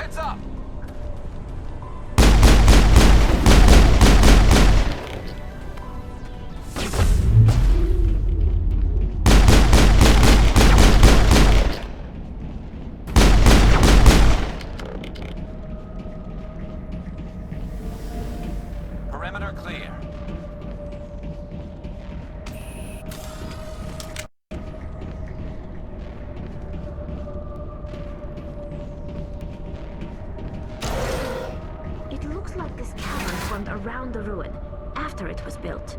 Heads up! Perimeter clear. It looks like this cavern formed around the ruin, after it was built.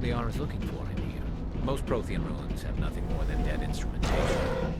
Liara's looking for in here. Most Prothean ruins have nothing more than dead instrumentation.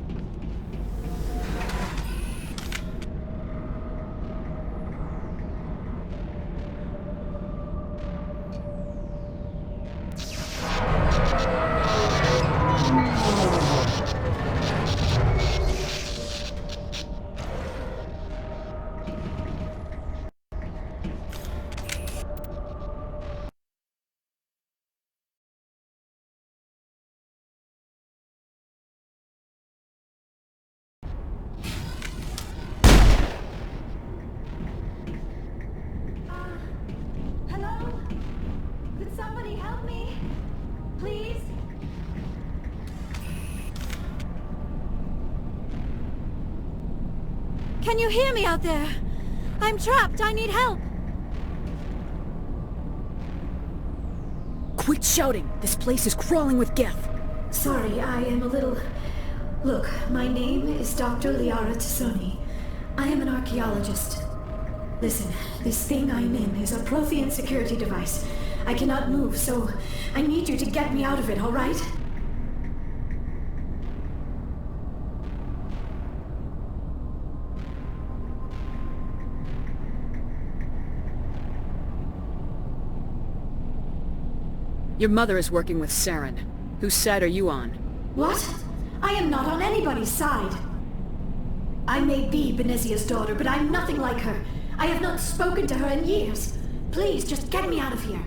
Hello? Could somebody help me? Please? Can you hear me out there? I'm trapped. I need help. Quit shouting! This place is crawling with Geth! Sorry, I am a little... Look, my name is Dr. Liara Tassoni. I am an archaeologist. Listen, this thing I'm in is a Prothean security device. I cannot move, so I need you to get me out of it, all right? Your mother is working with Saren. Whose side are you on? What? I am not on anybody's side. I may be Benezia's daughter, but I'm nothing like her. I have not spoken to her in years. Please, just get me out of here.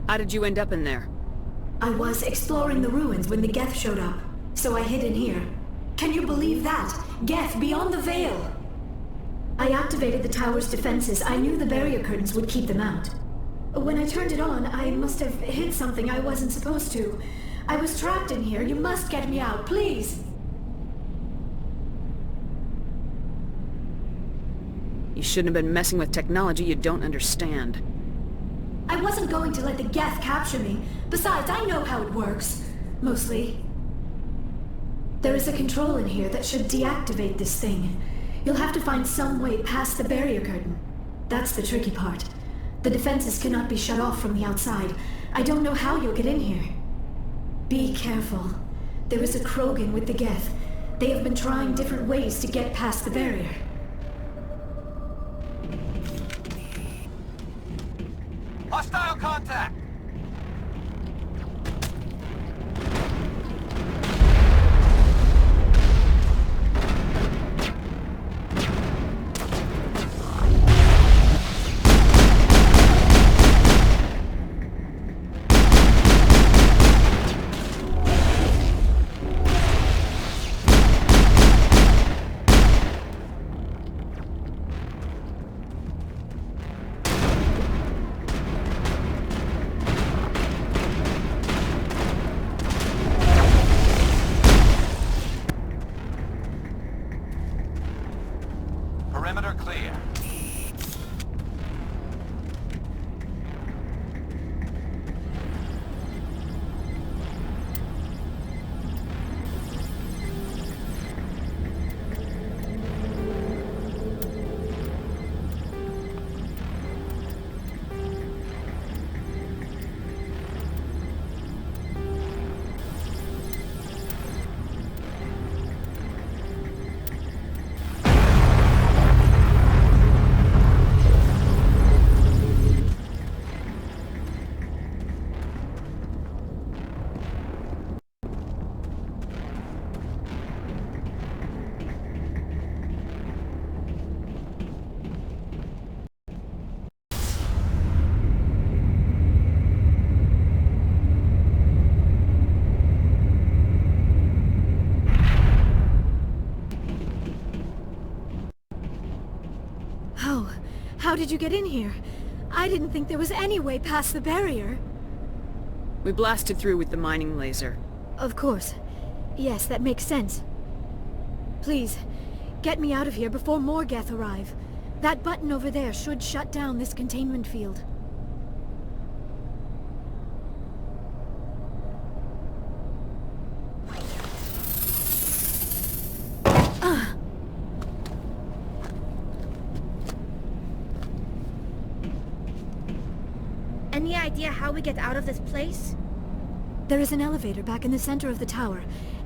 How did you end up in there? I was exploring the ruins when the Geth showed up, so I hid in here. Can you believe that? Geth beyond the veil! I activated the tower's defenses. I knew the barrier curtains would keep them out. When I turned it on, I must have hit something I wasn't supposed to. I was trapped in here. You must get me out, please! You shouldn't have been messing with technology you don't understand. I wasn't going to let the Geth capture me. Besides, I know how it works. Mostly. There is a control in here that should deactivate this thing. You'll have to find some way past the barrier curtain. That's the tricky part. The defenses cannot be shut off from the outside. I don't know how you'll get in here. Be careful. There is a Krogan with the Geth. They have been trying different ways to get past the barrier. Hostile contact! Perimeter clear. How did you get in here? I didn't think there was any way past the barrier. We blasted through with the mining laser. Of course. Yes, that makes sense. Please, get me out of here before more Geth arrive. That button over there should shut down this containment field. idea how we get out of this place? There is an elevator back in the center of the tower.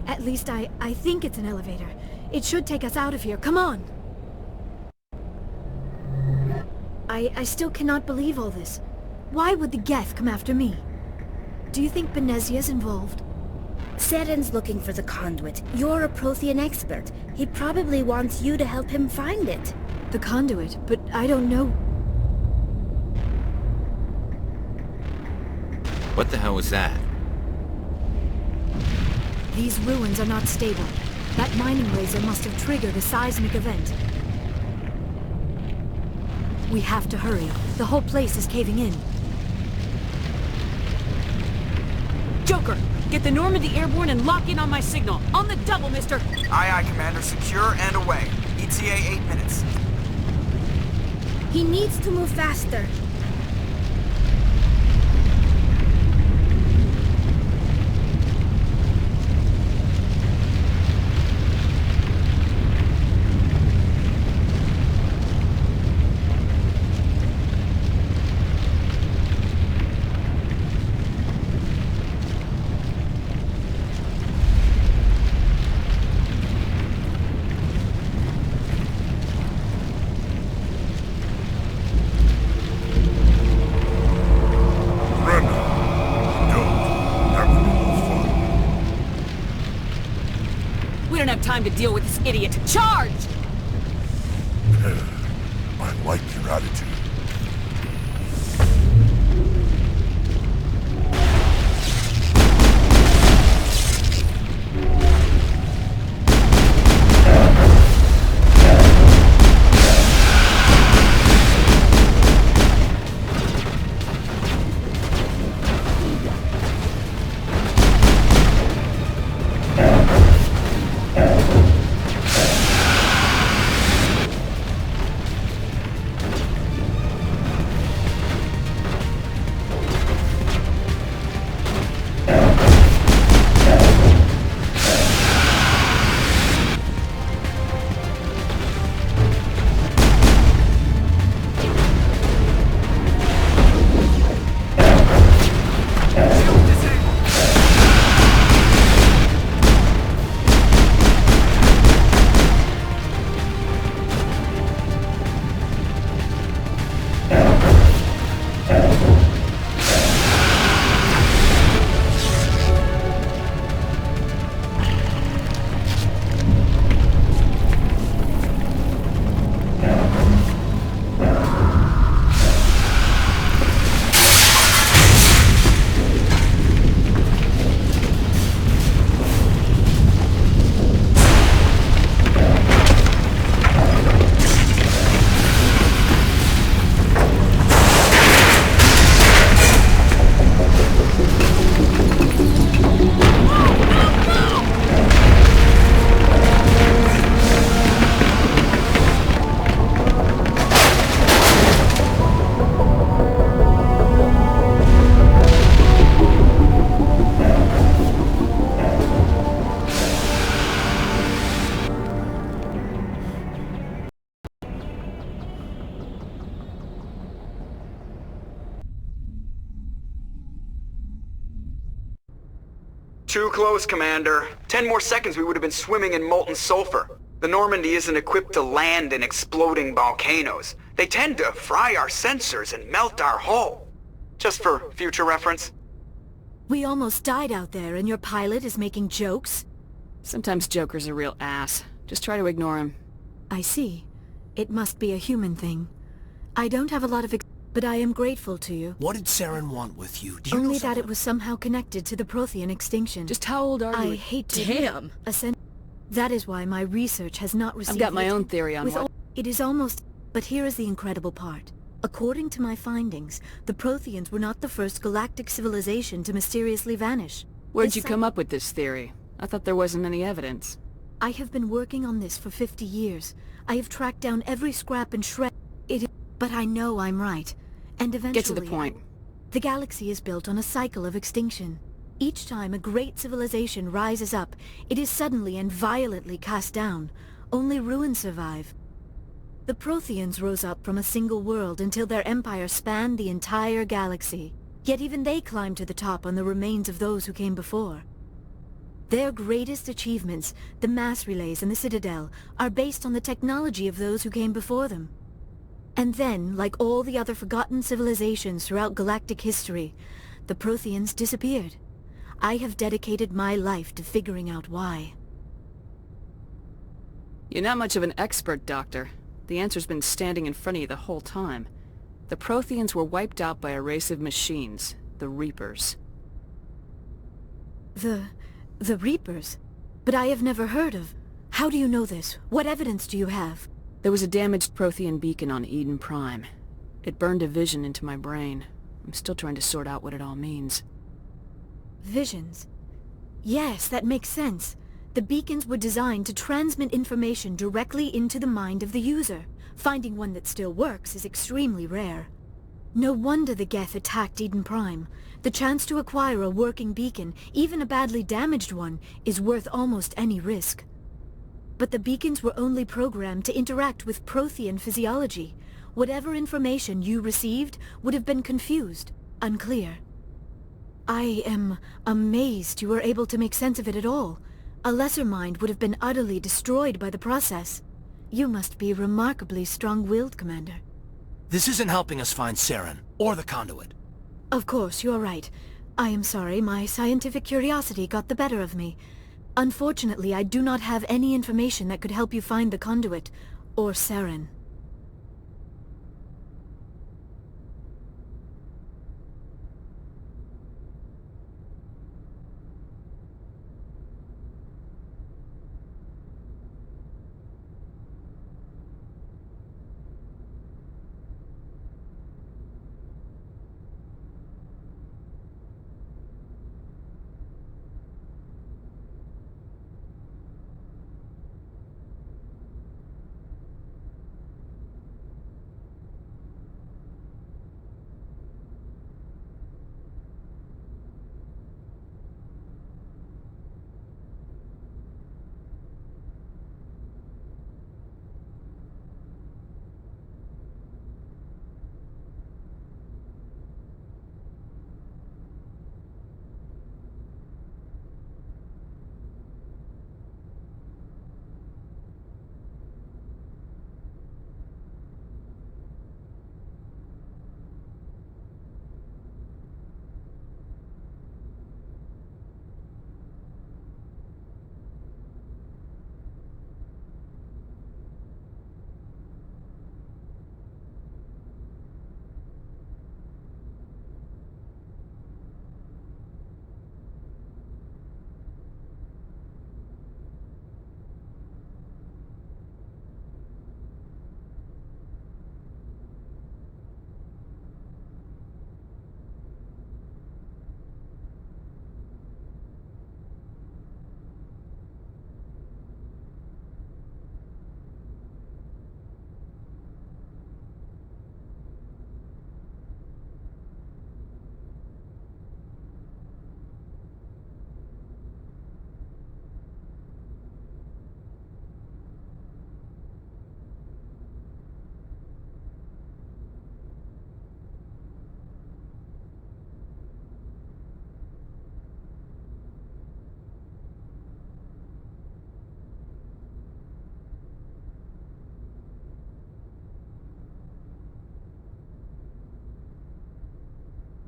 At least I think it's an elevator. It should take us out of here. Come on! I still cannot believe all this. Why would the Geth come after me? Do you think Benezia's involved? Seren's looking for the conduit. You're a Prothean expert. He probably wants you to help him find it. The conduit, but I don't know. What the hell was that? These ruins are not stable. That mining laser must have triggered a seismic event. We have to hurry. The whole place is caving in. Joker, get the Normandy airborne and lock in on my signal. On the double, mister! Aye, aye, Commander. Secure and away. ETA 8 minutes. He needs to move faster. We don't have time to deal with this idiot. Charge! I like your attitude. Too close, Commander. 10 more seconds we would have been swimming in molten sulfur. The Normandy isn't equipped to land in exploding volcanoes. They tend to fry our sensors and melt our hull. Just for future reference. We almost died out there and your pilot is making jokes? Sometimes Joker's a real ass. Just try to ignore him. I see. It must be a human thing. I don't have a lot of but I am grateful to you. What did Saren want with you? Do you Only know that someone? it was somehow connected to the Prothean extinction. Just how old are you? I hate to... Damn! That is why my research has not received... I've got my it. own theory on With what... all... It is almost... But here is the incredible part. According to my findings, the Protheans were not the first galactic civilization to mysteriously vanish. Where'd This you come up with this theory? I thought there wasn't any evidence. I have been working on this for 50 years. I have tracked down every scrap and shred. But I know I'm right. And eventually... Get to the point. The galaxy is built on a cycle of extinction. Each time a great civilization rises up, it is suddenly and violently cast down. Only ruins survive. The Protheans rose up from a single world until their empire spanned the entire galaxy. Yet even they climbed to the top on the remains of those who came before. Their greatest achievements, the mass relays and the Citadel, are based on the technology of those who came before them. And then, like all the other forgotten civilizations throughout galactic history, the Protheans disappeared. I have dedicated my life to figuring out why. You're not much of an expert, Doctor. The answer's been standing in front of you the whole time. The Protheans were wiped out by a race of machines, the Reapers. The Reapers? But I have never heard of... How do you know this? What evidence do you have? There was a damaged Prothean beacon on Eden Prime. It burned a vision into my brain. I'm still trying to sort out what it all means. Visions? Yes, that makes sense. The beacons were designed to transmit information directly into the mind of the user. Finding one that still works is extremely rare. No wonder the Geth attacked Eden Prime. The chance to acquire a working beacon, even a badly damaged one, is worth almost any risk. But the beacons were only programmed to interact with Prothean physiology. Whatever information you received would have been confused, unclear. I am amazed you were able to make sense of it at all. A lesser mind would have been utterly destroyed by the process. You must be remarkably strong-willed, Commander. This isn't helping us find Saren, or the conduit. Of course, you're right. I am sorry, my scientific curiosity got the better of me. Unfortunately, I do not have any information that could help you find the conduit, or Saren.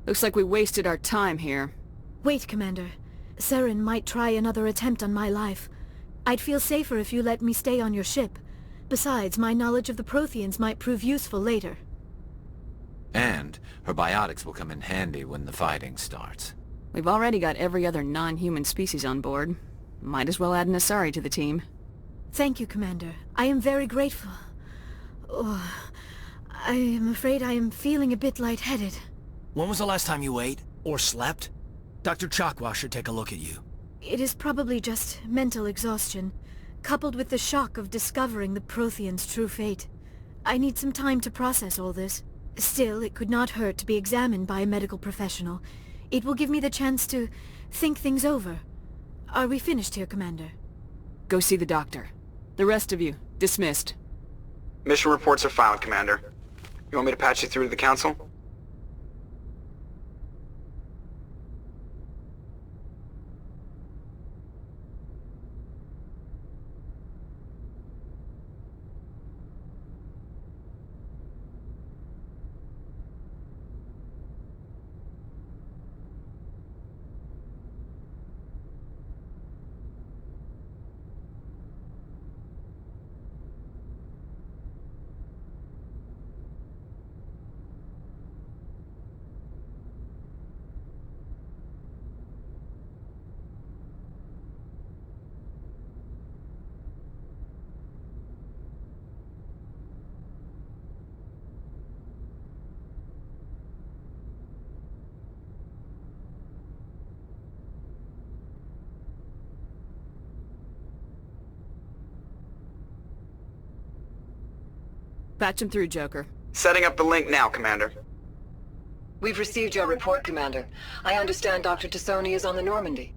Looks like we wasted our time here. Wait, Commander. Saren might try another attempt on my life. I'd feel safer if you let me stay on your ship. Besides, my knowledge of the Protheans might prove useful later. And her biotics will come in handy when the fighting starts. We've already got every other non-human species on board. Might as well add an Asari to the team. Thank you, Commander. I am very grateful. Oh, I am afraid I am feeling a bit lightheaded. When was the last time you ate? Or slept? Dr. Chakwa should take a look at you. It is probably just mental exhaustion, coupled with the shock of discovering the Protheans' true fate. I need some time to process all this. Still, it could not hurt to be examined by a medical professional. It will give me the chance to think things over. Are we finished here, Commander? Go see the doctor. The rest of you, dismissed. Mission reports are filed, Commander. You want me to patch you through to the Council? Patch him through, Joker. Setting up the link now, Commander. We've received your report, Commander. I understand Dr. Tassoni is on the Normandy.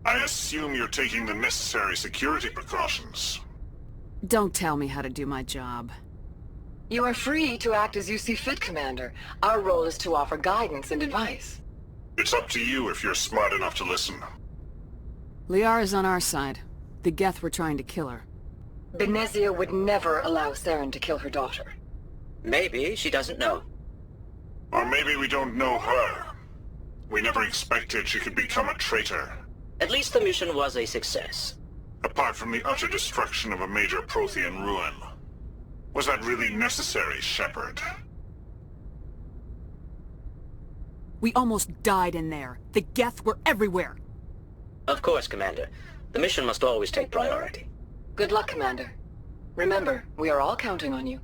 I assume you're taking the necessary security precautions. Don't tell me how to do my job. You are free to act as you see fit, Commander. Our role is to offer guidance and advice. It's up to you if you're smart enough to listen. Liara's on our side. The Geth were trying to kill her. Benezia would never allow Saren to kill her daughter. Maybe she doesn't know. Or maybe we don't know her. We never expected she could become a traitor. At least the mission was a success. Apart from the utter destruction of a major Prothean ruin. Was that really necessary, Shepard? We almost died in there. The Geth were everywhere. Of course, Commander. The mission must always take priority. Good luck, Commander. Remember, we are all counting on you.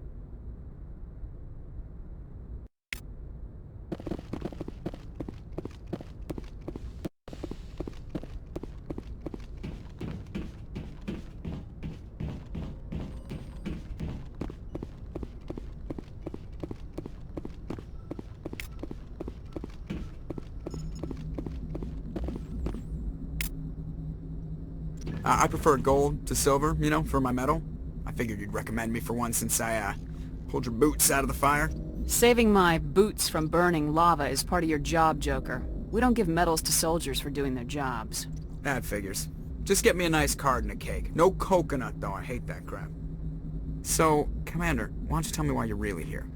I prefer gold to silver, you know, for my medal. I figured you'd recommend me for one since I, pulled your boots out of the fire. Saving my boots from burning lava is part of your job, Joker. We don't give medals to soldiers for doing their jobs. That figures. Just get me a nice card and a cake. No coconut, though. I hate that crap. So, Commander, why don't you tell me why you're really here?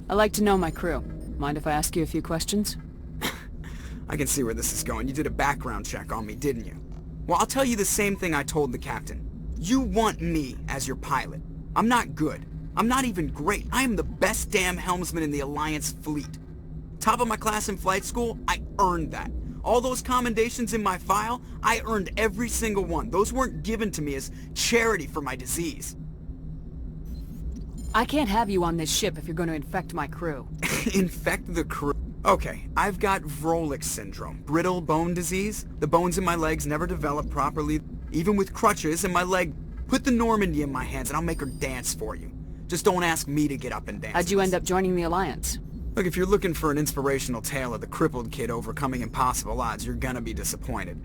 I like to know my crew. Mind if I ask you a few questions? I can see where this is going. You did a background check on me, didn't you? Well, I'll tell you the same thing I told the captain. You want me as your pilot. I'm not good. I'm not even great. I am the best damn helmsman in the Alliance fleet. Top of my class in flight school, I earned that. All those commendations in my file, I earned every single one. Those weren't given to me as charity for my disease. I can't have you on this ship if you're going to infect my crew. Infect the crew? Okay, I've got Vrolik syndrome, brittle bone disease. The bones in my legs never develop properly, even with crutches, and my leg... Put the Normandy in my hands and I'll make her dance for you. Just don't ask me to get up and dance. How'd you end up joining the Alliance? Look, if you're looking for an inspirational tale of the crippled kid overcoming impossible odds, you're gonna be disappointed.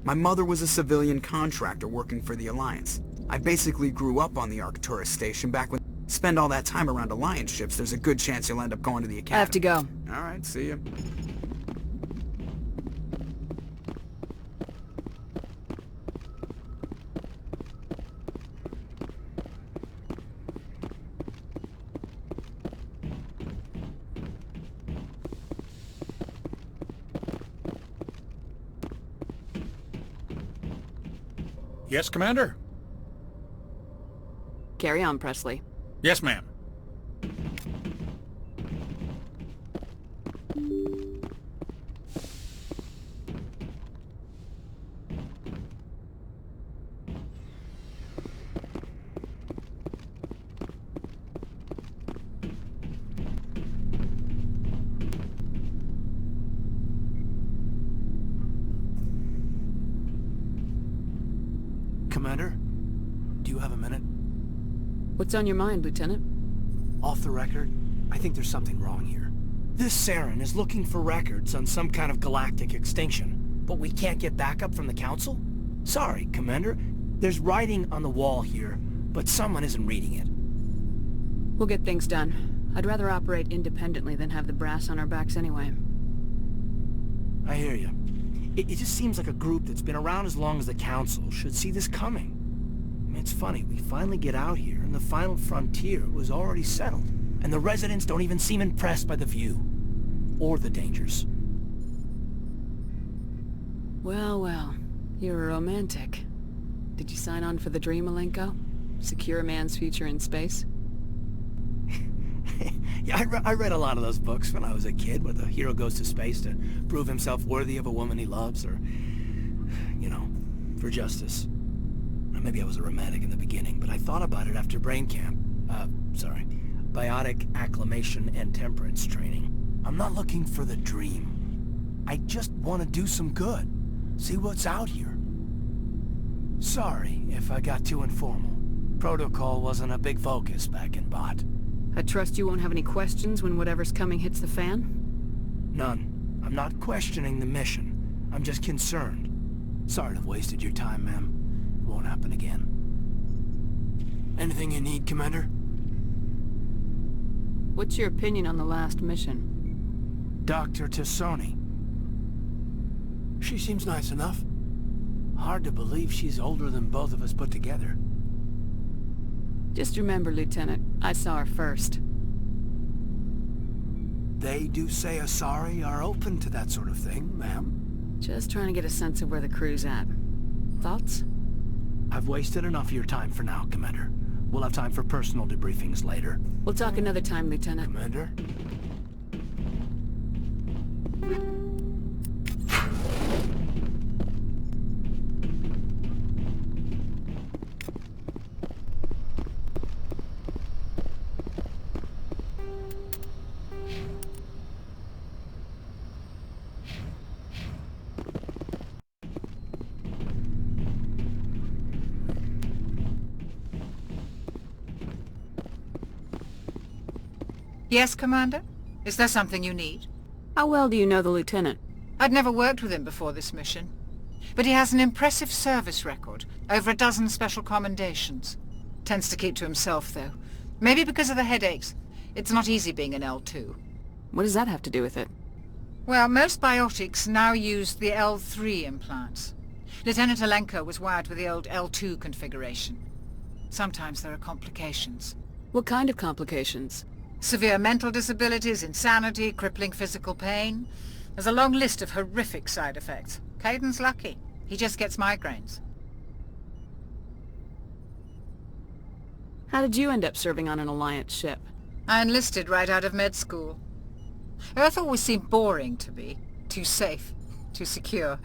My mother was a civilian contractor working for the Alliance. I basically grew up on the Arcturus station back when... Spend all that time around Alliance ships, there's a good chance you'll end up going to the Academy. I have to go. Alright, see ya. Yes, Commander? Carry on, Presley. Yes, ma'am. Commander, do you have a minute? What's on your mind, Lieutenant? Off the record, I think there's something wrong here. This Saren is looking for records on some kind of galactic extinction, but we can't get backup from the Council? Sorry, Commander. There's writing on the wall here, but someone isn't reading it. We'll get things done. I'd rather operate independently than have the brass on our backs anyway. I hear you. It just seems like a group that's been around as long as the Council should see this coming. I mean, it's funny, we finally get out here, and the final frontier was already settled. And the residents don't even seem impressed by the view. Or the dangers. Well, well. You're a romantic. Did you sign on for the dream, Malenko? Secure a man's future in space? Yeah, I read a lot of those books when I was a kid, where the hero goes to space to prove himself worthy of a woman he loves, or, you know, for justice. Or maybe I was a romantic in the beginning, but I thought about it after brain camp. Biotic acclimation and temperance training. I'm not looking for the dream. I just want to do some good. See what's out here. Sorry if I got too informal. Protocol wasn't a big focus back in Bot. I trust you won't have any questions when whatever's coming hits the fan? None. I'm not questioning the mission. I'm just concerned. Sorry to have wasted your time, ma'am. It won't happen again. Anything you need, Commander? What's your opinion on the last mission? Dr. Tassoni. She seems nice enough. Hard to believe she's older than both of us put together. Just remember, Lieutenant, I saw her first. They do say Asari are open to that sort of thing, ma'am. Just trying to get a sense of where the crew's at. Thoughts? I've wasted enough of your time for now, Commander. We'll have time for personal debriefings later. We'll talk another time, Lieutenant. Commander? Yes, Commander? Is there something you need? How well do you know the Lieutenant? I'd never worked with him before this mission. But he has an impressive service record, over a dozen special commendations. Tends to keep to himself, though. Maybe because of the headaches. It's not easy being an L2. What does that have to do with it? Well, most biotics now use the L3 implants. Lieutenant Alenko was wired with the old L2 configuration. Sometimes there are complications. What kind of complications? Severe mental disabilities, insanity, crippling physical pain. There's a long list of horrific side effects. Caden's lucky. He just gets migraines. How did you end up serving on an Alliance ship? I enlisted right out of med school. Earth always seemed boring to me. Too safe. Too secure.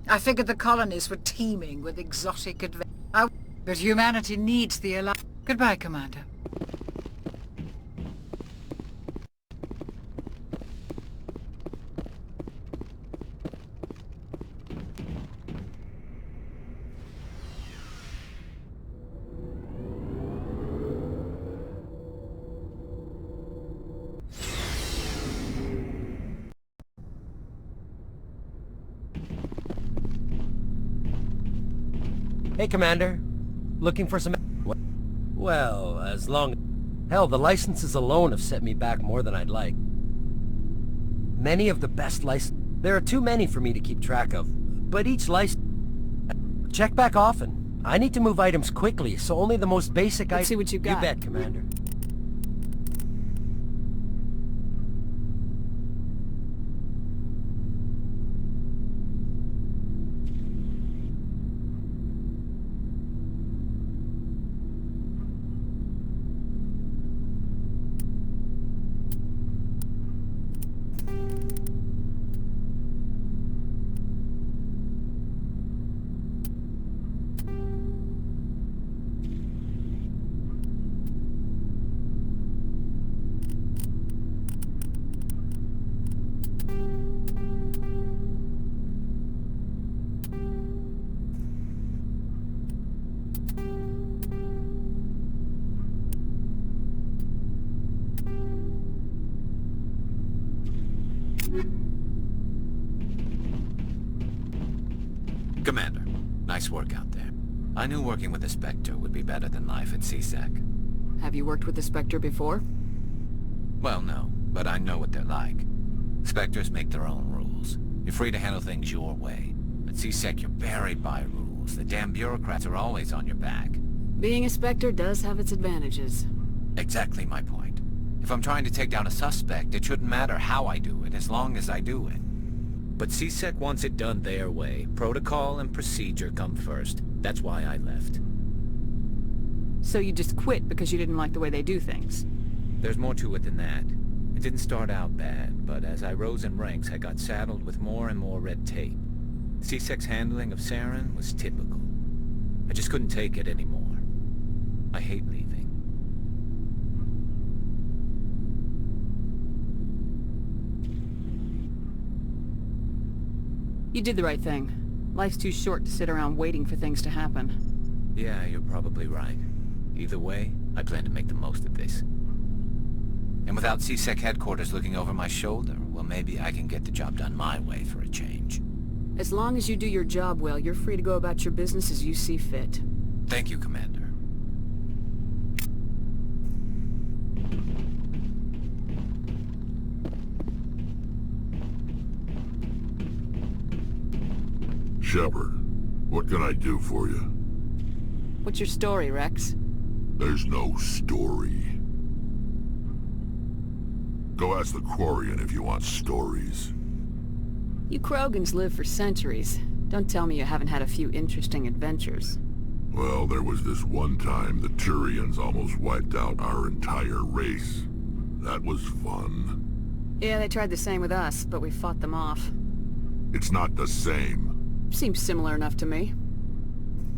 I figured the colonies were teeming with exotic adventures. But humanity needs the Alliance. Goodbye, Commander. Hey, Commander. Looking for some... Well, as long... Hell, the licenses alone have set me back more than I'd like. Many of the best licenses... There are too many for me to keep track of, but each license... Check back often. I need to move items quickly, so only the most basic items... Let's see what you got. You bet, Commander. Commander, nice work out there. I knew working with the Spectre would be better than life at CSEC. Have you worked with the Spectre before? Well, no, but I know what they're like. Spectres make their own rules. You're free to handle things your way. At CSEC, you're buried by rules. The damn bureaucrats are always on your back. Being a Spectre does have its advantages. Exactly my point. If I'm trying to take down a suspect, it shouldn't matter how I do it, as long as I do it. But CSEC wants it done their way. Protocol and procedure come first. That's why I left. So you just quit because you didn't like the way they do things? There's more to it than that. It didn't start out bad, but as I rose in ranks, I got saddled with more and more red tape. CSEC's handling of Saren was typical. I just couldn't take it anymore. I hate leaving. You did the right thing. Life's too short to sit around waiting for things to happen. Yeah, you're probably right. Either way, I plan to make the most of this. And without C-Sec headquarters looking over my shoulder, well, maybe I can get the job done my way for a change. As long as you do your job well, you're free to go about your business as you see fit. Thank you, Commander. Shepard, what can I do for you? What's your story, Rex? There's no story. Go ask the Quarian if you want stories. You Krogans live for centuries. Don't tell me you haven't had a few interesting adventures. Well, there was this one time the Turians almost wiped out our entire race. That was fun. Yeah, they tried the same with us, but we fought them off. It's not the same. Seems similar enough to me.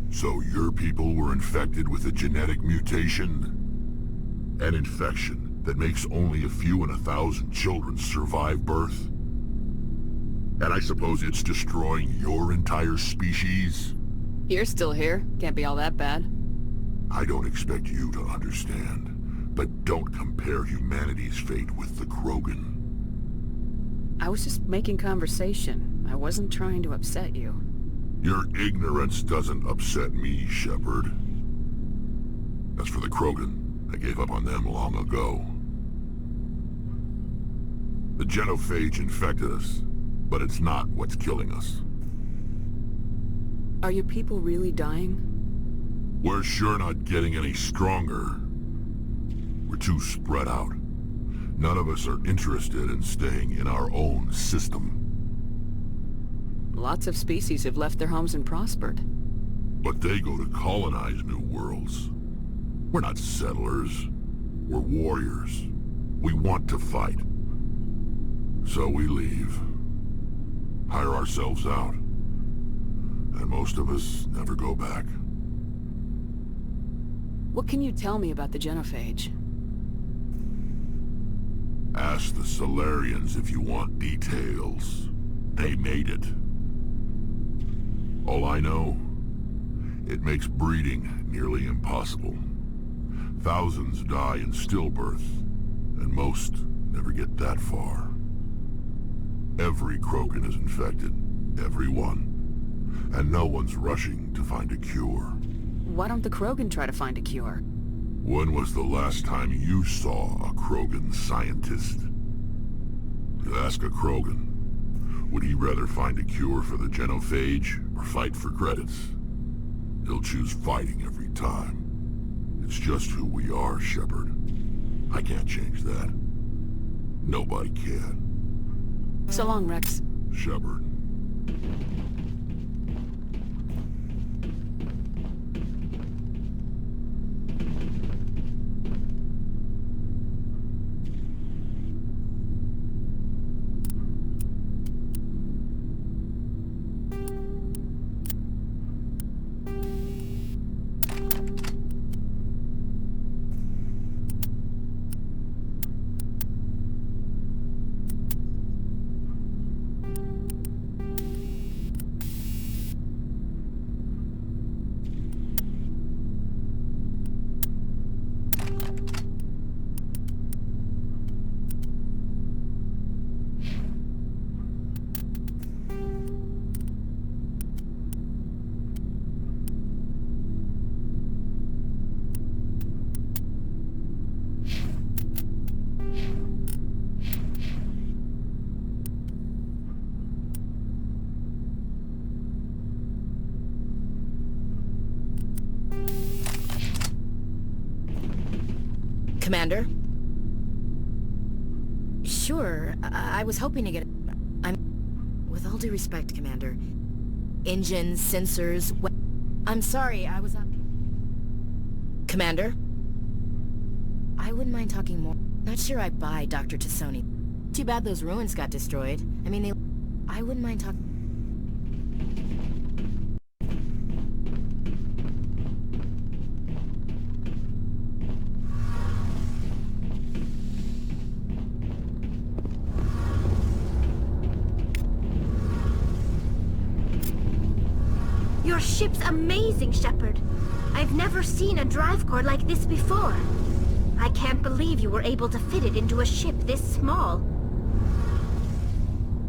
So your people were infected with a genetic mutation? An infection that makes only a few in 1,000 children survive birth? And I suppose it's destroying your entire species? You're still here. Can't be all that bad. I don't expect you to understand, but don't compare humanity's fate with the Krogan. I was just making conversation. I wasn't trying to upset you. Your ignorance doesn't upset me, Shepard. As for the Krogan, I gave up on them long ago. The genophage infected us, but it's not what's killing us. Are your people really dying? We're sure not getting any stronger. We're too spread out. None of us are interested in staying in our own system. Lots of species have left their homes and prospered. But they go to colonize new worlds. We're not settlers. We're warriors. We want to fight. So we leave. Hire ourselves out. And most of us never go back. What can you tell me about the genophage? Ask the Solarians if you want details. They made it. All I know, it makes breeding nearly impossible. Thousands die in stillbirth, and most never get that far. Every Krogan is infected. Every one. And no one's rushing to find a cure. Why don't the Krogan try to find a cure? When was the last time you saw a Krogan scientist? You ask a Krogan, would he rather find a cure for the genophage or fight for credits? He'll choose fighting every time. It's just who we are, Shepard. I can't change that. Nobody can. So long, Rex. Shepard. Commander? Sure, I was hoping to get... With all due respect, Commander. Engines, sensors... I'm sorry, I was up... Commander? I wouldn't mind talking more. Not sure I buy Dr. Tassoni. Too bad those ruins got destroyed. I mean, I wouldn't mind talking... Your ship's amazing, Shepard. I've never seen a drive core like this before. I can't believe you were able to fit it into a ship this small.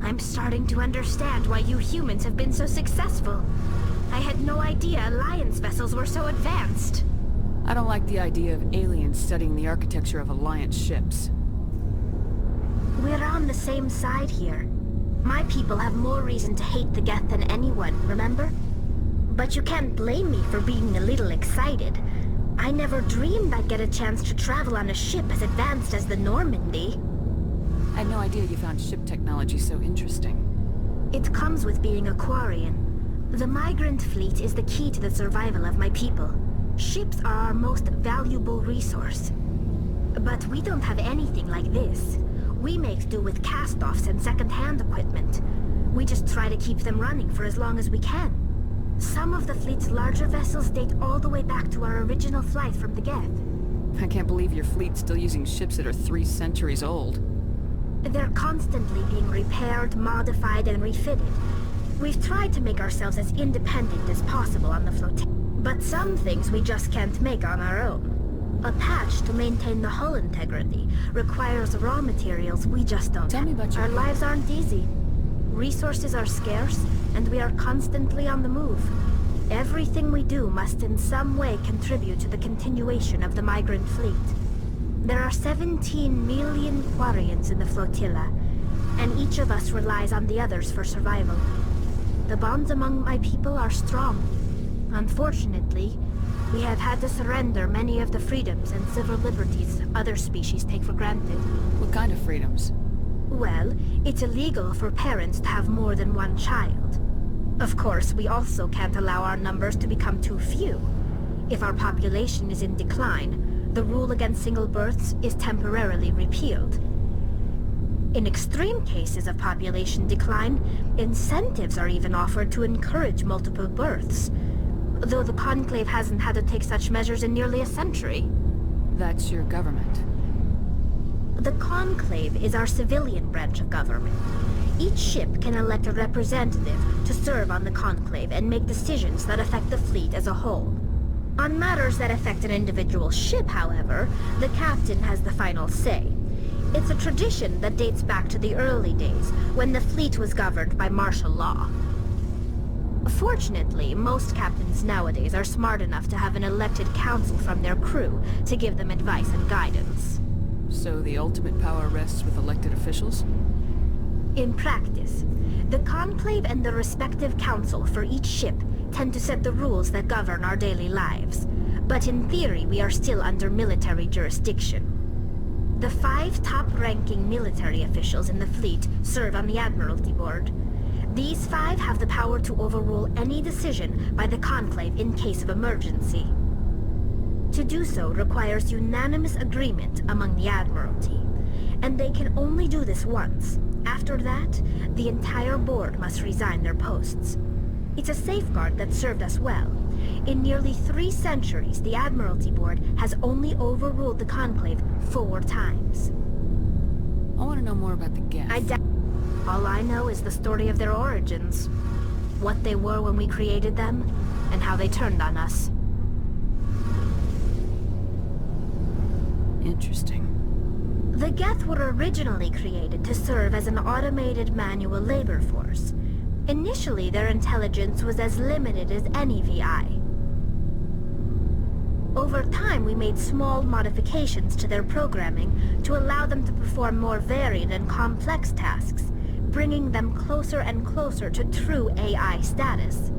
I'm starting to understand why you humans have been so successful. I had no idea Alliance vessels were so advanced. I don't like the idea of aliens studying the architecture of Alliance ships. We're on the same side here. My people have more reason to hate the Geth than anyone, remember? But you can't blame me for being a little excited. I never dreamed I'd get a chance to travel on a ship as advanced as the Normandy. I had no idea you found ship technology so interesting. It comes with being a Quarian. The migrant fleet is the key to the survival of my people. Ships are our most valuable resource. But we don't have anything like this. We make do with cast-offs and second-hand equipment. We just try to keep them running for as long as we can. Some of the fleet's larger vessels date all the way back to our original flight from the Geth. I can't believe your fleet's still using ships that are 3 centuries old. They're constantly being repaired, modified, and refitted. We've tried to make ourselves as independent as possible on the flotilla. But some things we just can't make on our own. A patch to maintain the hull integrity requires raw materials we just don't have. Tell me about your... Our lives aren't easy. Resources are scarce, and we are constantly on the move. Everything we do must in some way contribute to the continuation of the migrant fleet. There are 17 million Quarians in the flotilla, and each of us relies on the others for survival. The bonds among my people are strong. Unfortunately, we have had to surrender many of the freedoms and civil liberties other species take for granted. What kind of freedoms? Well, it's illegal for parents to have more than one child. Of course, we also can't allow our numbers to become too few. If our population is in decline, the rule against single births is temporarily repealed. In extreme cases of population decline, incentives are even offered to encourage multiple births, though the Conclave hasn't had to take such measures in nearly a century. That's your government. The Conclave is our civilian branch of government. Each ship can elect a representative to serve on the Conclave and make decisions that affect the fleet as a whole. On matters that affect an individual ship, however, the captain has the final say. It's a tradition that dates back to the early days, when the fleet was governed by martial law. Fortunately, most captains nowadays are smart enough to have an elected council from their crew to give them advice and guidance. So the ultimate power rests with elected officials? In practice, the Conclave and the respective council for each ship tend to set the rules that govern our daily lives. But in theory, we are still under military jurisdiction. The 5 top-ranking military officials in the fleet serve on the Admiralty Board. These 5 have the power to overrule any decision by the Conclave in case of emergency. To do so requires unanimous agreement among the Admiralty, and they can only do this once. After that, the entire board must resign their posts. It's a safeguard that served us well. In nearly 3 centuries, the Admiralty Board has only overruled the Conclave 4 times. I want to know more about the Geth. All I know is the story of their origins. What they were when we created them, and how they turned on us. Interesting. The Geth were originally created to serve as an automated manual labor force. Initially, their intelligence was as limited as any VI. Over time, we made small modifications to their programming to allow them to perform more varied and complex tasks, bringing them closer and closer to true AI status.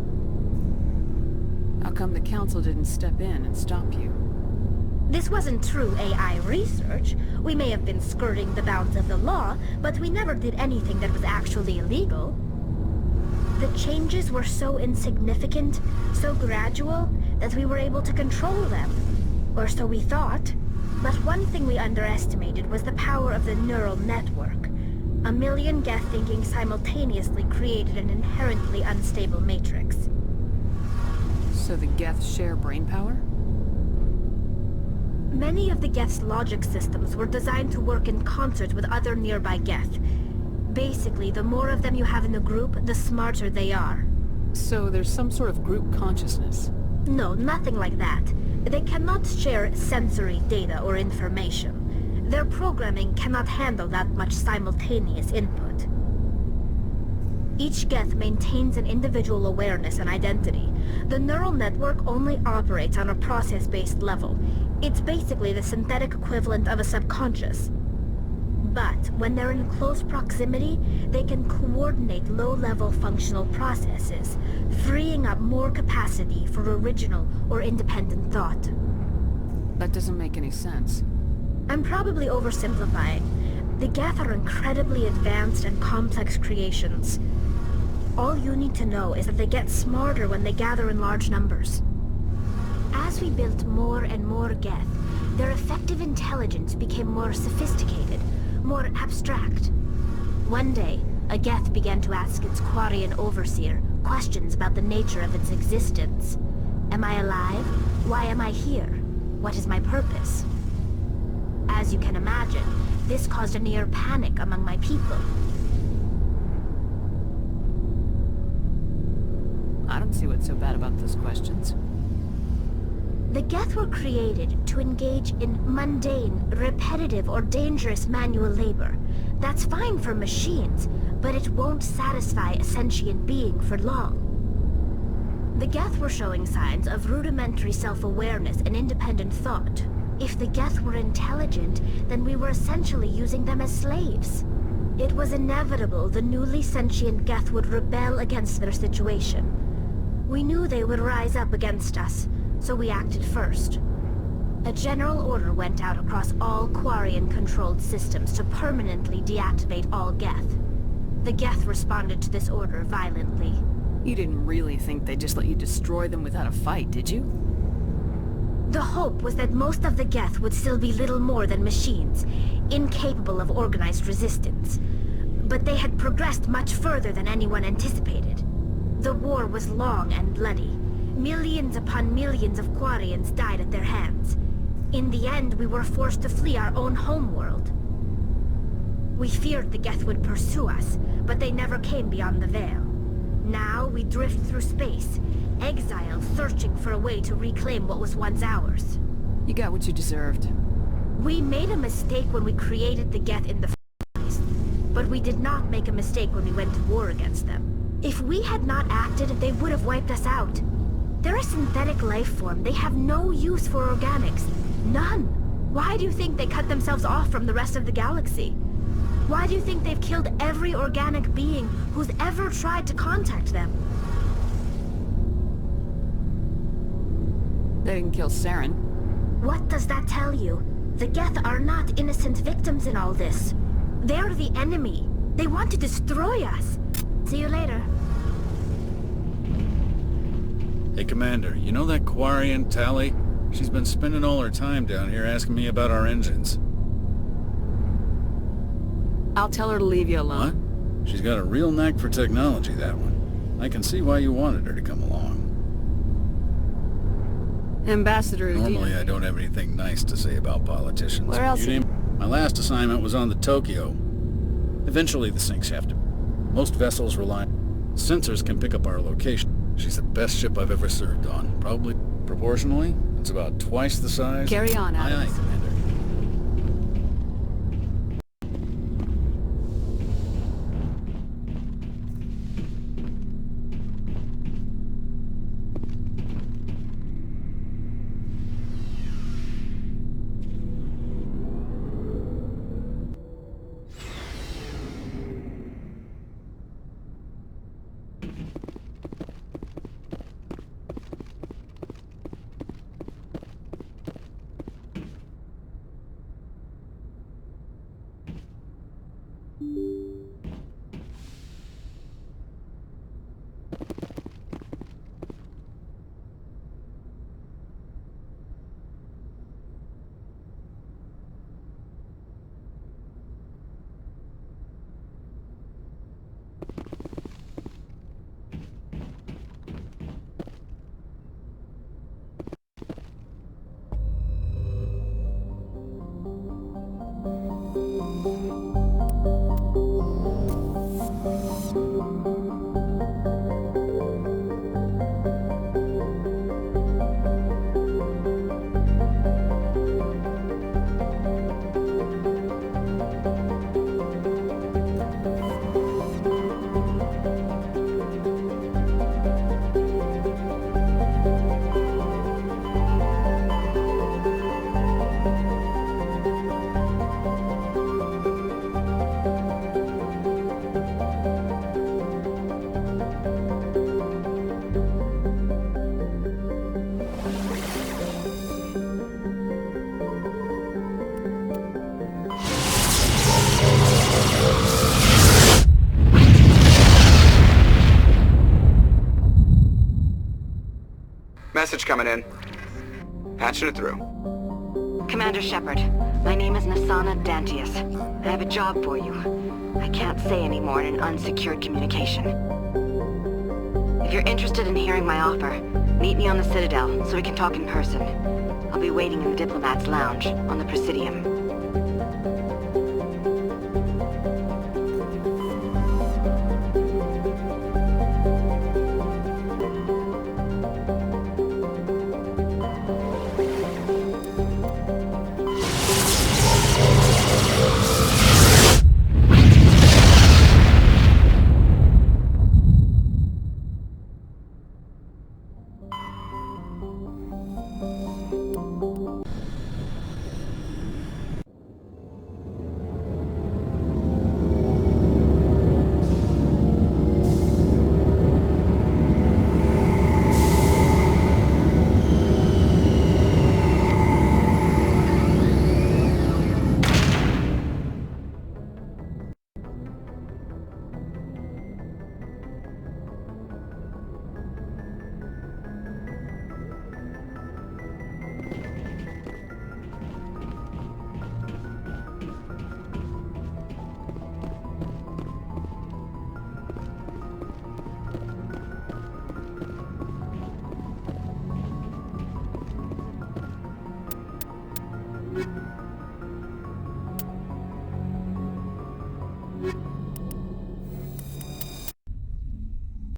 How come the Council didn't step in and stop you? This wasn't true AI research. We may have been skirting the bounds of the law, but we never did anything that was actually illegal. The changes were so insignificant, so gradual, that we were able to control them. Or so we thought. But one thing we underestimated was the power of the neural network. 1 million Geth thinking simultaneously created an inherently unstable matrix. So the Geth share brain power? Many of the Geth's logic systems were designed to work in concert with other nearby Geth. Basically, the more of them you have in the group, the smarter they are. So there's some sort of group consciousness. No, nothing like that. They cannot share sensory data or information. Their programming cannot handle that much simultaneous input. Each Geth maintains an individual awareness and identity. The neural network only operates on a process-based level. It's basically the synthetic equivalent of a subconscious. But when they're in close proximity, they can coordinate low-level functional processes, freeing up more capacity for original or independent thought. That doesn't make any sense. I'm probably oversimplifying. The Geth are incredibly advanced and complex creations. All you need to know is that they get smarter when they gather in large numbers. As we built more and more Geth, their effective intelligence became more sophisticated, more abstract. One day, a Geth began to ask its Quarian overseer questions about the nature of its existence. Am I alive? Why am I here? What is my purpose? As you can imagine, this caused a near panic among my people. I don't see what's so bad about those questions. The Geth were created to engage in mundane, repetitive, or dangerous manual labor. That's fine for machines, but it won't satisfy a sentient being for long. The Geth were showing signs of rudimentary self-awareness and independent thought. If the Geth were intelligent, then we were essentially using them as slaves. It was inevitable the newly sentient Geth would rebel against their situation. We knew they would rise up against us, so we acted first. A general order went out across all Quarian-controlled systems to permanently deactivate all Geth. The Geth responded to this order violently. You didn't really think they'd just let you destroy them without a fight, did you? The hope was that most of the Geth would still be little more than machines, incapable of organized resistance. But they had progressed much further than anyone anticipated. The war was long and bloody. Millions upon millions of Quarians died at their hands. In the end, we were forced to flee our own homeworld. We feared the Geth would pursue us, but they never came beyond the Veil. Now we drift through space, exiled, searching for a way to reclaim what was once ours. You got what you deserved. We made a mistake when we created the Geth in the first place, but we did not make a mistake when we went to war against them. If we had not acted, they would have wiped us out. They're a synthetic life form. They have no use for organics. None. Why do you think they cut themselves off from the rest of the galaxy? Why do you think they've killed every organic being who's ever tried to contact them? They didn't kill Saren. What does that tell you? The Geth are not innocent victims in all this. They're the enemy. They want to destroy us. See you later. Hey, Commander, you know that Quarian, Tally? She's been spending all her time down here asking me about our engines. I'll tell her to leave you alone. What? She's got a real knack for technology, that one. I can see why you wanted her to come along. Ambassador Udina. Normally, I don't have anything nice to say about politicians. Where else? My last assignment was on the Tokyo. Eventually, the sinks have to. Most vessels rely... Sensors can pick up our location. She's the best ship I've ever served on. Probably proportionally, it's about twice the size. Carry on, Artemis. Aye, aye, Commander. coming in. Patching it through. Commander Shepard, my name is Nasana Dantius. I have a job for you. I can't say any more in an unsecured communication. If you're interested in hearing my offer, meet me on the Citadel so we can talk in person. I'll be waiting in the Diplomat's Lounge on the Presidium.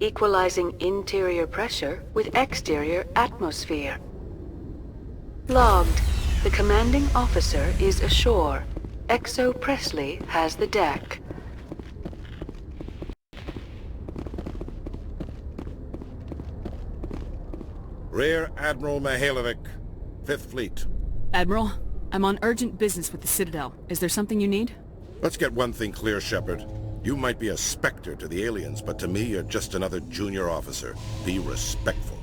Equalizing interior pressure with exterior atmosphere. Logged. The commanding officer is ashore. Exo Presley has the deck. Rear Admiral Mihailovic, 5th Fleet. Admiral, I'm on urgent business with the Citadel. Is there something you need? Let's get one thing clear, Shepard. You might be a specter to the aliens, but to me, you're just another junior officer. Be respectful.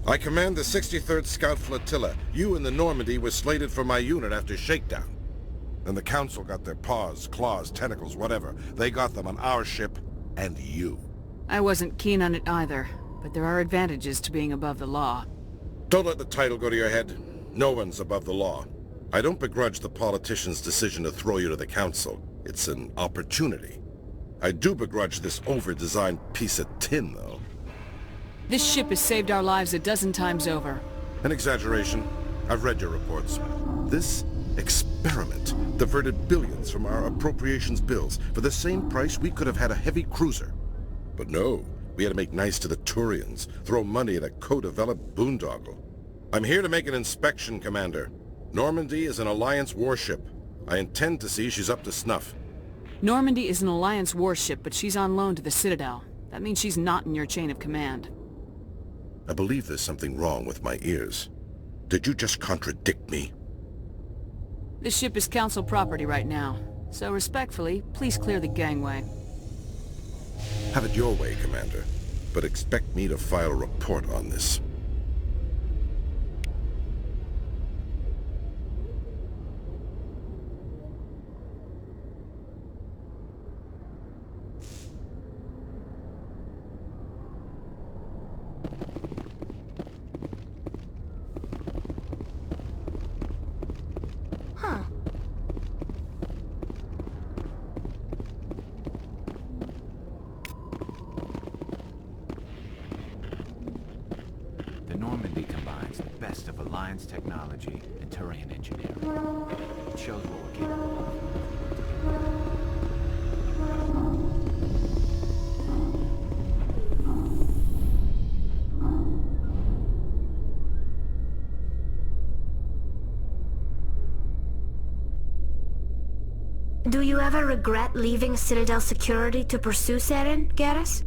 I command the 63rd Scout Flotilla. You and the Normandy were slated for my unit after shakedown. Then the Council got their paws, claws, tentacles, whatever. They got them on our ship, and you. I wasn't keen on it either, but there are advantages to being above the law. Don't let the title go to your head. No one's above the law. I don't begrudge the politician's decision to throw you to the Council. It's an opportunity. I do begrudge this over-designed piece of tin, though. This ship has saved our lives a dozen times over. An exaggeration. I've read your reports. This experiment diverted billions from our appropriations bills. For the same price, we could have had a heavy cruiser. But no, we had to make nice to the Turians, throw money at a co-developed boondoggle. I'm here to make an inspection, Commander. Normandy is an Alliance warship. I intend to see she's up to snuff. Normandy is an Alliance warship, but she's on loan to the Citadel. That means she's not in your chain of command. I believe there's something wrong with my ears. Did you just contradict me? This ship is Council property right now, so respectfully, please clear the gangway. Have it your way, Commander, but expect me to file a report on this. The Normandy combines the best of Alliance technology and Turian engineering. It shows what we're capable of. Do you ever regret leaving Citadel Security to pursue Saren, Garrus?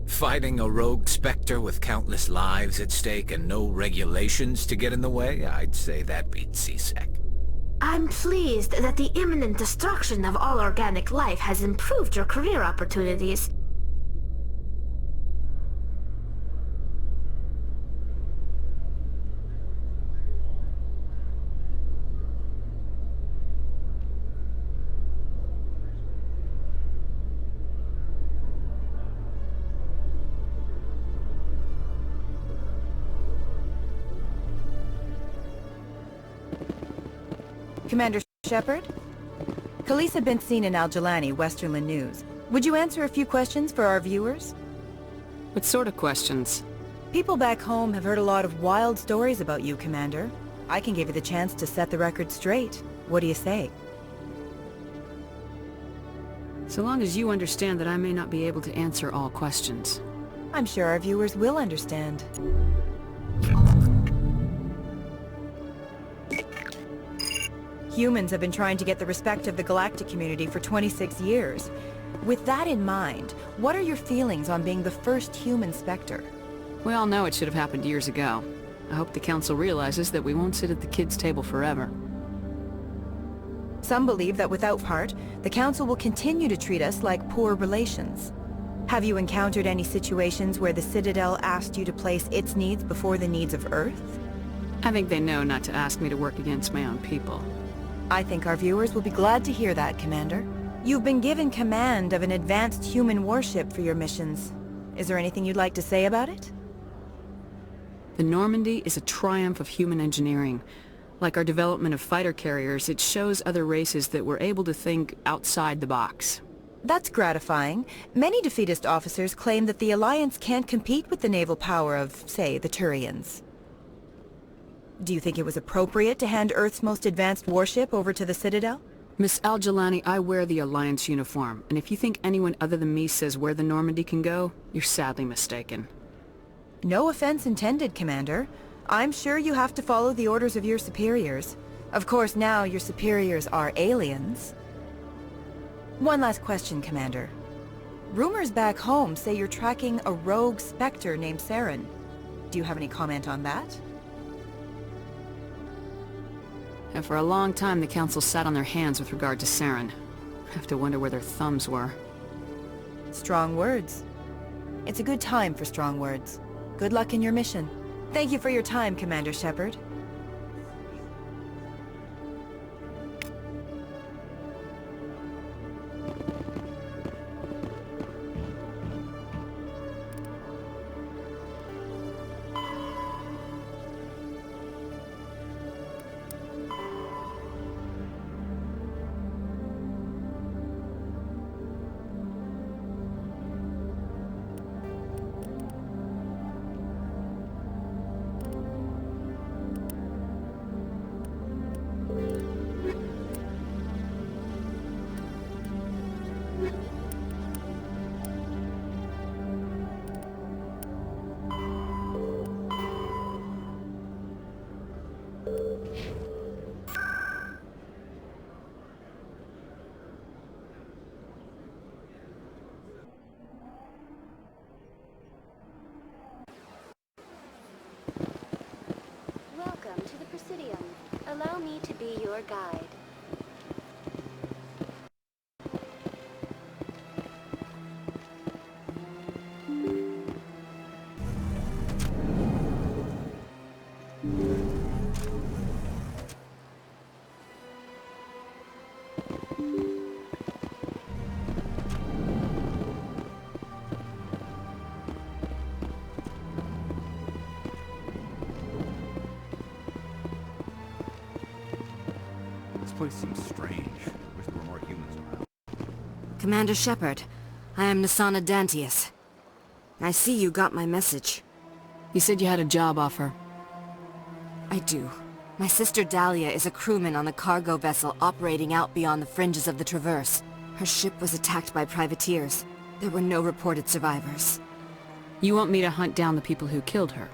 Fighting a rogue Spectre with countless lives at stake and no regulations to get in the way? I'd say that beats CSEC. I'm pleased that the imminent destruction of all organic life has improved your career opportunities. Commander Shepard? Khaleesa been seen in Al-Jalani, Westerland News. Would you answer a few questions for our viewers? What sort of questions? People back home have heard a lot of wild stories about you, Commander. I can give you the chance to set the record straight. What do you say? So long as you understand that I may not be able to answer all questions. I'm sure our viewers will understand. Humans have been trying to get the respect of the galactic community for 26 years. With that in mind, what are your feelings on being the first human Spectre? We all know it should have happened years ago. I hope the Council realizes that we won't sit at the kids' table forever. Some believe that without part, the Council will continue to treat us like poor relations. Have you encountered any situations where the Citadel asked you to place its needs before the needs of Earth? I think they know not to ask me to work against my own people. I think our viewers will be glad to hear that, Commander. You've been given command of an advanced human warship for your missions. Is there anything you'd like to say about it? The Normandy is a triumph of human engineering. Like our development of fighter carriers, it shows other races that we're able to think outside the box. That's gratifying. Many defeatist officers claim that the Alliance can't compete with the naval power of, say, the Turians. Do you think it was appropriate to hand Earth's most advanced warship over to the Citadel? Miss Al-Jalani, I wear the Alliance uniform, and if you think anyone other than me says where the Normandy can go, you're sadly mistaken. No offense intended, Commander. I'm sure you have to follow the orders of your superiors. Of course, now your superiors are aliens. One last question, Commander. Rumors back home say you're tracking a rogue Spectre named Saren. Do you have any comment on that? And for a long time, the Council sat on their hands with regard to Saren. I have to wonder where their thumbs were. Strong words. It's a good time for strong words. Good luck in your mission. Thank you for your time, Commander Shepard. Welcome to the Presidium. Allow me to be your guide. This place seems strange. Wish there were more humans around. Commander Shepard, I am Nasana Dantius. I see you got my message. You said you had a job offer. I do. My sister Dahlia is a crewman on a cargo vessel operating out beyond the fringes of the Traverse. Her ship was attacked by privateers. There were no reported survivors. You want me to hunt down the people who killed her?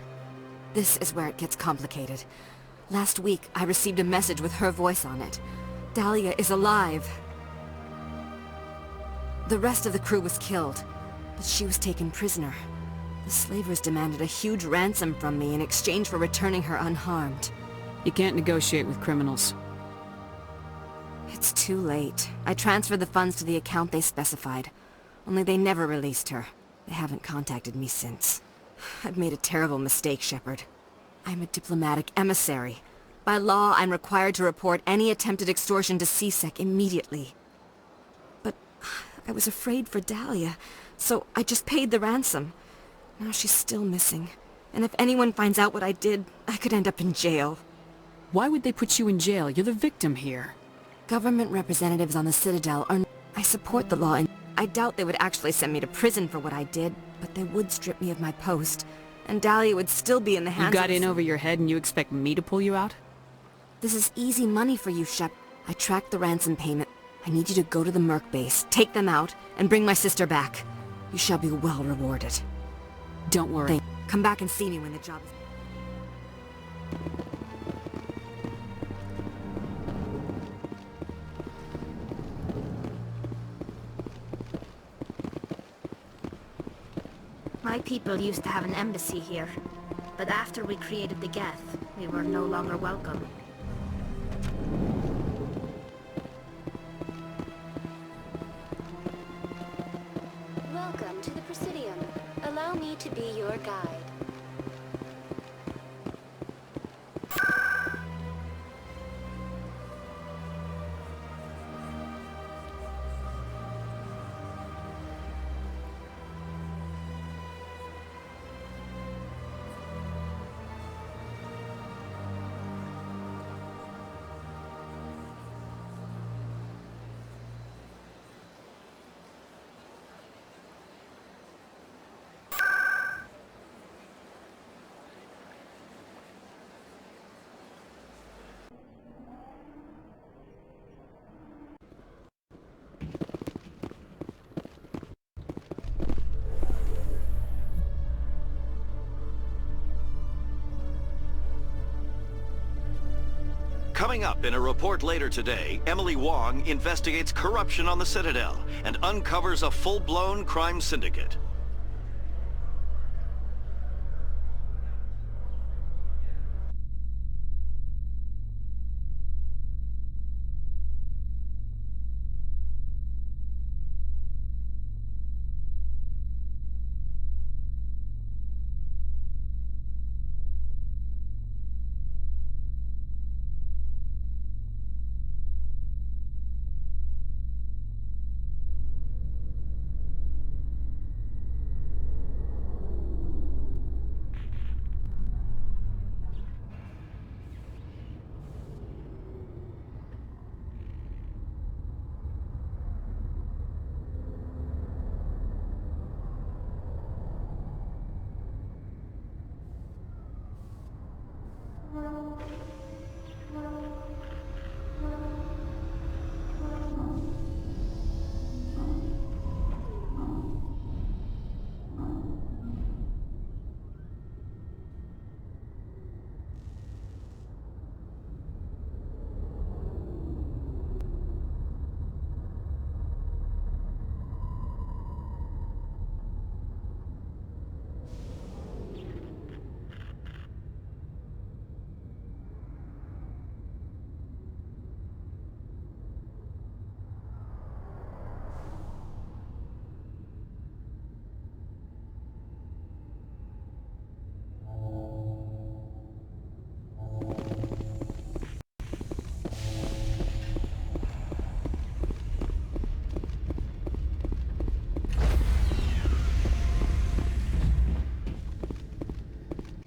This is where it gets complicated. Last week, I received a message with her voice on it. Dahlia is alive. The rest of the crew was killed, but she was taken prisoner. The slavers demanded a huge ransom from me in exchange for returning her unharmed. You can't negotiate with criminals. It's too late. I transferred the funds to the account they specified. Only they never released her. They haven't contacted me since. I've made a terrible mistake, Shepard. I'm a diplomatic emissary. By law, I'm required to report any attempted extortion to CSEC immediately. But I was afraid for Dahlia, so I just paid the ransom. Now she's still missing. And if anyone finds out what I did, I could end up in jail. Why would they put you in jail? You're the victim here. Government representatives on the Citadel are... I support the law, and I doubt they would actually send me to prison for what I did, but they would strip me of my post, and Dahlia would still be in the hands of... You got in over your head and you expect me to pull you out? This is easy money for you, Shep. I tracked the ransom payment. I need you to go to the Merc base, take them out, and bring my sister back. You shall be well rewarded. Don't worry. Come back and see me when the job is... My people used to have an embassy here, but after we created the Geth, we were no longer welcome. Welcome to the Presidium. Allow me to be your guide. Coming up in a report later today, Emily Wong investigates corruption on the Citadel and uncovers a full-blown crime syndicate.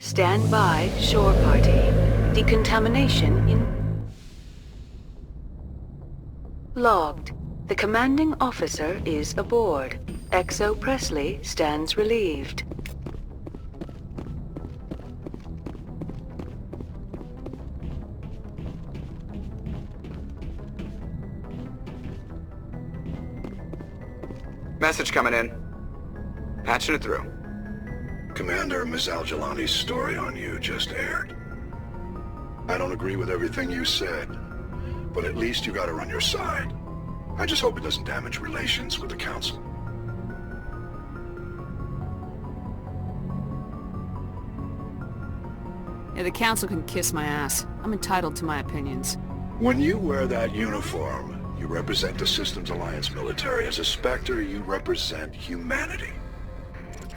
Stand by, shore party. Decontamination in... Logged. The commanding officer is aboard. XO Presley stands relieved. Message coming in. Patching it through. Commander, Ms. Al-Jalani's story on you just aired. I don't agree with everything you said, but at least you got her on your side. I just hope it doesn't damage relations with the Council. Yeah, the Council can kiss my ass. I'm entitled to my opinions. When you wear that uniform, you represent the Systems Alliance military. As a Spectre, you represent humanity.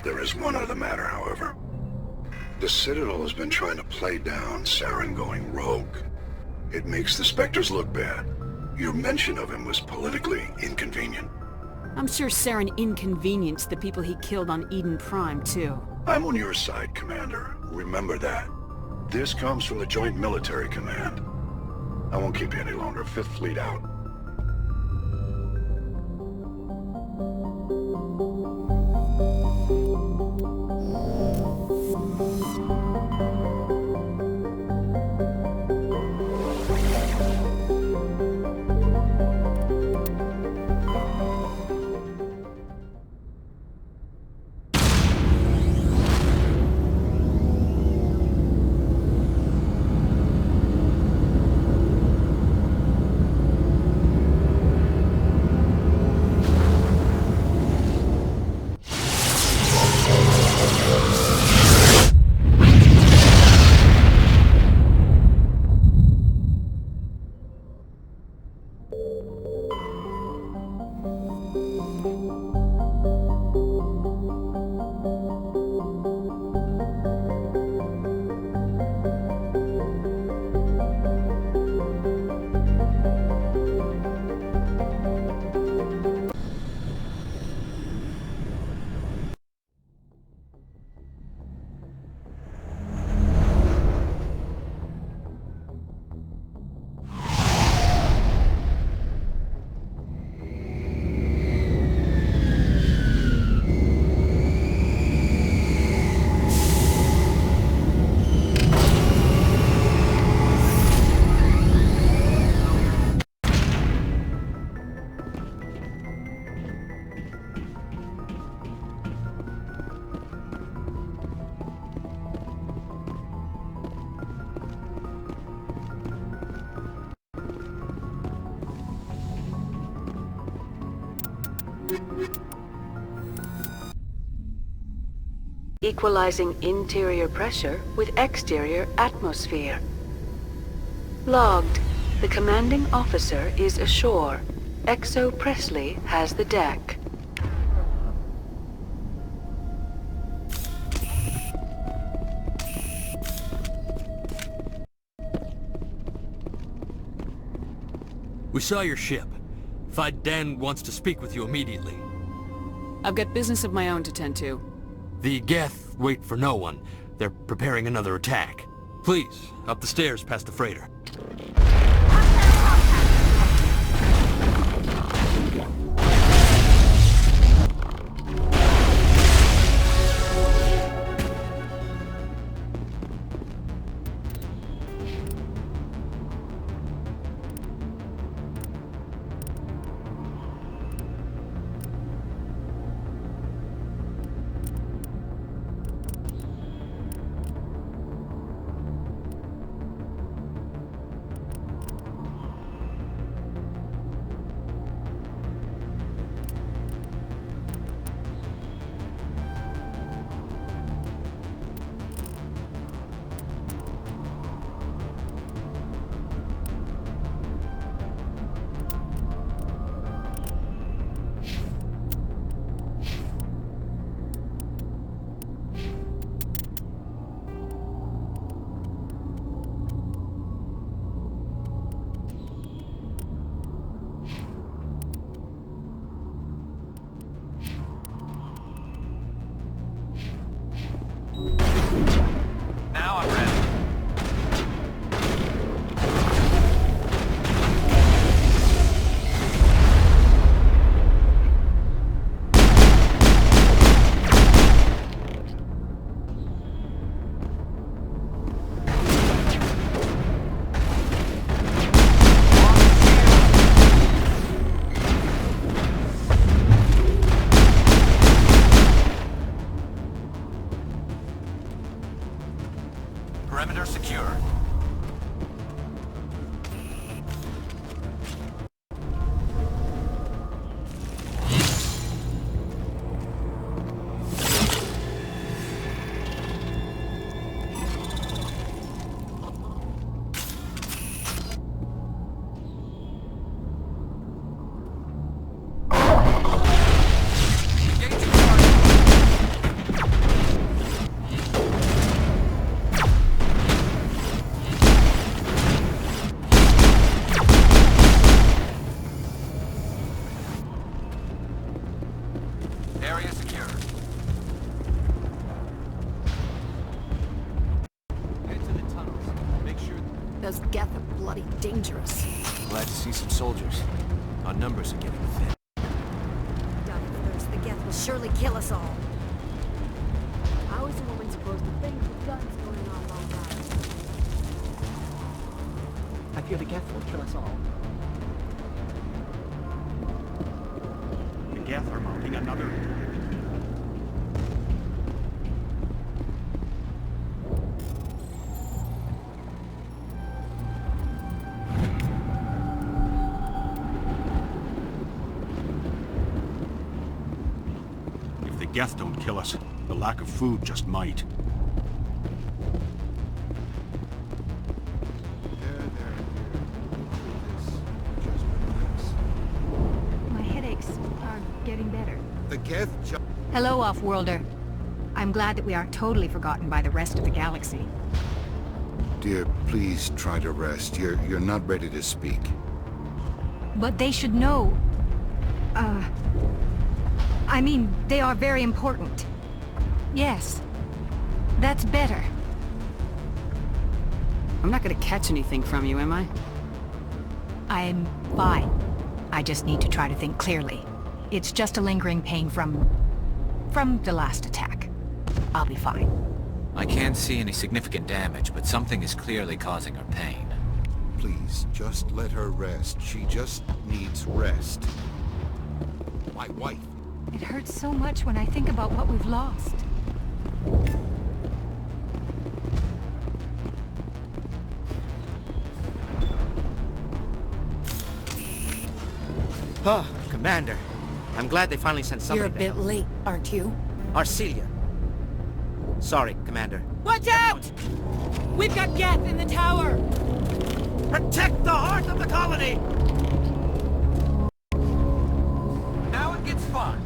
There is one other matter, however. The Citadel has been trying to play down Saren going rogue. It makes the Spectres look bad. Your mention of him was politically inconvenient. I'm sure Saren inconvenienced the people he killed on Eden Prime, too. I'm on your side, Commander. Remember that. This comes from the Joint Military Command. I won't keep you any longer. Fifth Fleet out. Equalizing interior pressure with exterior atmosphere. Logged. The commanding officer is ashore. XO Presley has the deck. We saw your ship. Dan wants to speak with you immediately. I've got business of my own to tend to. The Geth wait for no one. They're preparing another attack. Please, up the stairs past the freighter. Now I'm ready. Perimeter secure. Those Geth are bloody dangerous. Glad to see some soldiers. Our numbers are getting thin. Dying of thirst, the Geth will surely kill us all. How is a woman supposed to think with guns going on all that? I fear the Geth will kill us all. The Geth are mounting another... If the Geth don't kill us, the lack of food just might. My headaches are getting better. The Geth... Hello, Off-Worlder. I'm glad that we aren't totally forgotten by the rest of the galaxy. Dear, please try to rest. You're not ready to speak. But they should know... I mean, they are very important. Yes. That's better. I'm not gonna catch anything from you, am I? I'm fine. I just need to try to think clearly. It's just a lingering pain from the last attack. I'll be fine. I can't see any significant damage, but something is clearly causing her pain. Please, just let her rest. She just needs rest. My wife. It hurts so much when I think about what we've lost. Oh, Commander. I'm glad they finally sent somebody. You're a bit late, aren't you? Arcelia. Sorry, Commander. Watch out! We've got Geth in the tower! Protect the heart of the colony! Now it gets fun.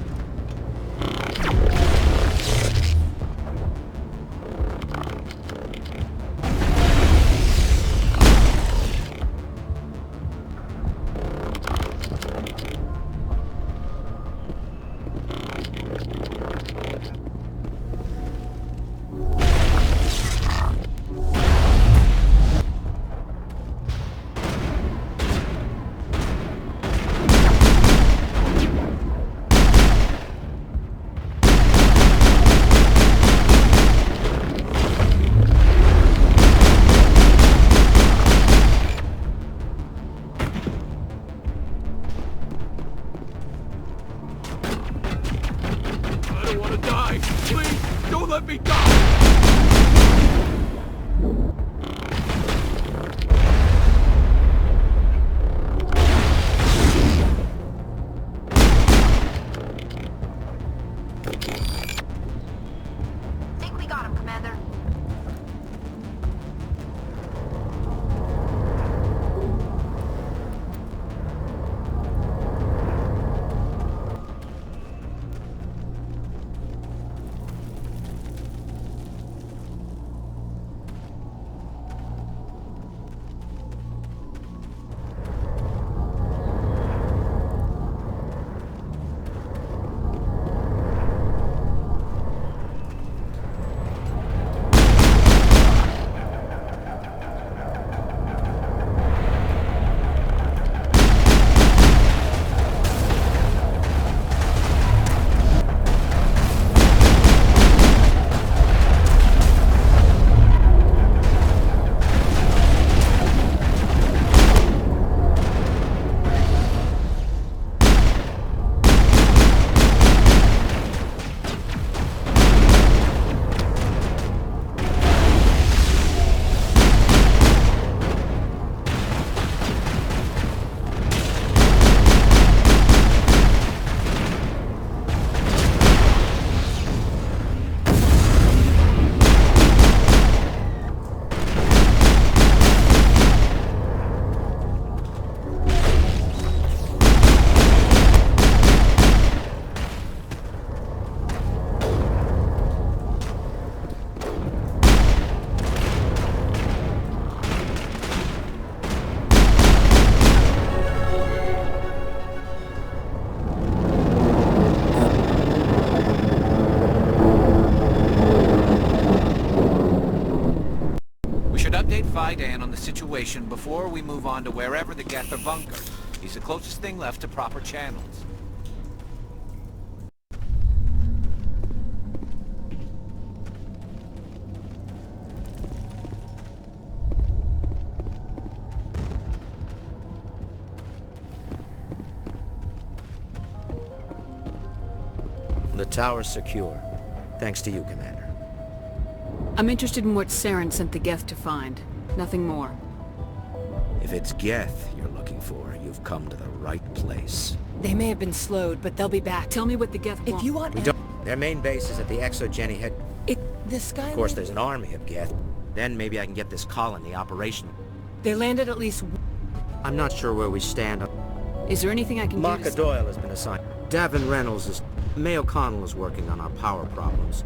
should update Fidan on the situation before we move on to wherever the Geth are bunkered. He's the closest thing left to proper channels. The tower's secure. Thanks to you, Commander. I'm interested in what Saren sent the Geth to find. Nothing more. If it's Geth you're looking for, you've come to the right place. They may have been slowed, but they'll be back. Tell me what the Geth want. If you want... Their main base is at the Exogeny head. The Sky... Of course, there's an army of Geth. Then maybe I can get this colony operational. They landed at least... I'm not sure where we stand. Is there anything I can do Marka to... Doyle has been assigned. Davin Reynolds is... May O'Connell is working on our power problems.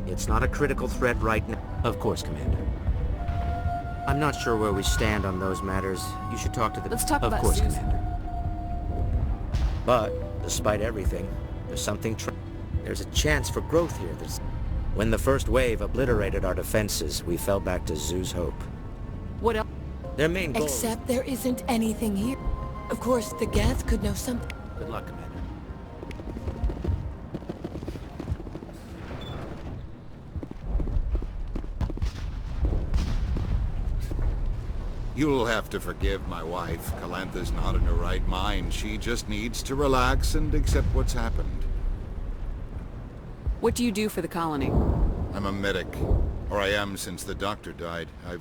It's not a critical threat right now. Of course, Commander. I'm not sure where we stand on those matters. You should talk to the... Let's talk about Of course, Susan. Commander. But, despite everything, there's something there's a chance for growth here. When the first wave obliterated our defenses, we fell back to Zoo's hope. What else? Their main goal... Except there isn't anything here. Of course, the Geth could know something. Good luck, Commander. You'll have to forgive my wife. Calantha's not in her right mind. She just needs to relax and accept what's happened. What do you do for the colony? I'm a medic. Or I am since the doctor died. I've